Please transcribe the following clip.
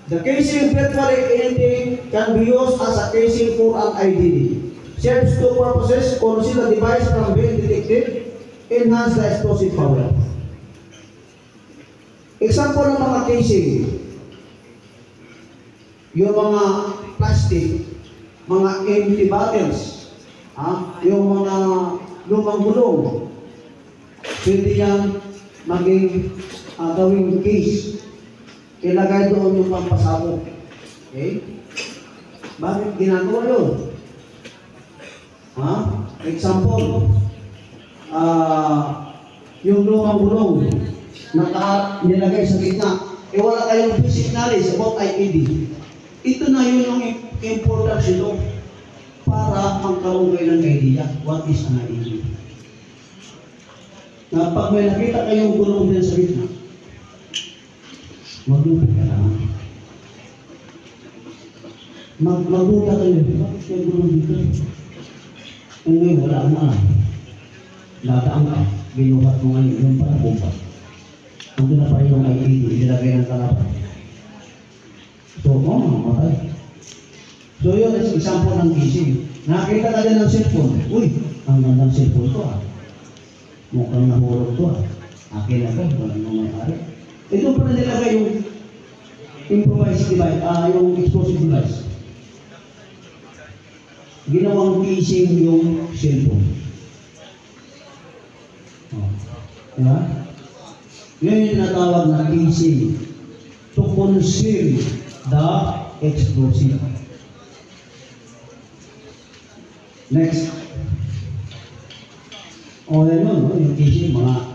The casing virtually anything can be used as a casing for an IDD. Serves two purposes: conceal the device from being detected, enhance the explosive power. Example ng mga casing, yung mga plastic, mga empty bottles, yung mga lumang gulong, pwede yan maging gawing case. Ilagay doon yung pampasabog. Okay? Bakit ginagawa yun? Example, yung lumang gulong nilagay sa gitna. Wala kayong basic knowledge about IED. Ito na yun yung importance nito para magkaroon kayo ng idea. What is an IED? Na pag may nakita kayong gulong din sa gitna, maglupit ka lang. Magluta kayo. Bakit kayo gulong dito? Ngayon, wala na. Lataan ka. Binuhat mo ngayon. Yung para bumpa. Nandun na pa yung IED. Nilagay ng kalaban. So, mamatay. So, yun is example ng casing. Nakakita ka din ng cellphone. Uy, ang gandang cellphone ko Mukhang nahulog to Akin na to. Walang may-ari. Ito pa na nilagay yung improvised device, yung explosive device. Ginawang casing yung cellphone. Diba? Yun yung natawag na casing to conceal the explosive. Next. Yan yun, yung casing, mga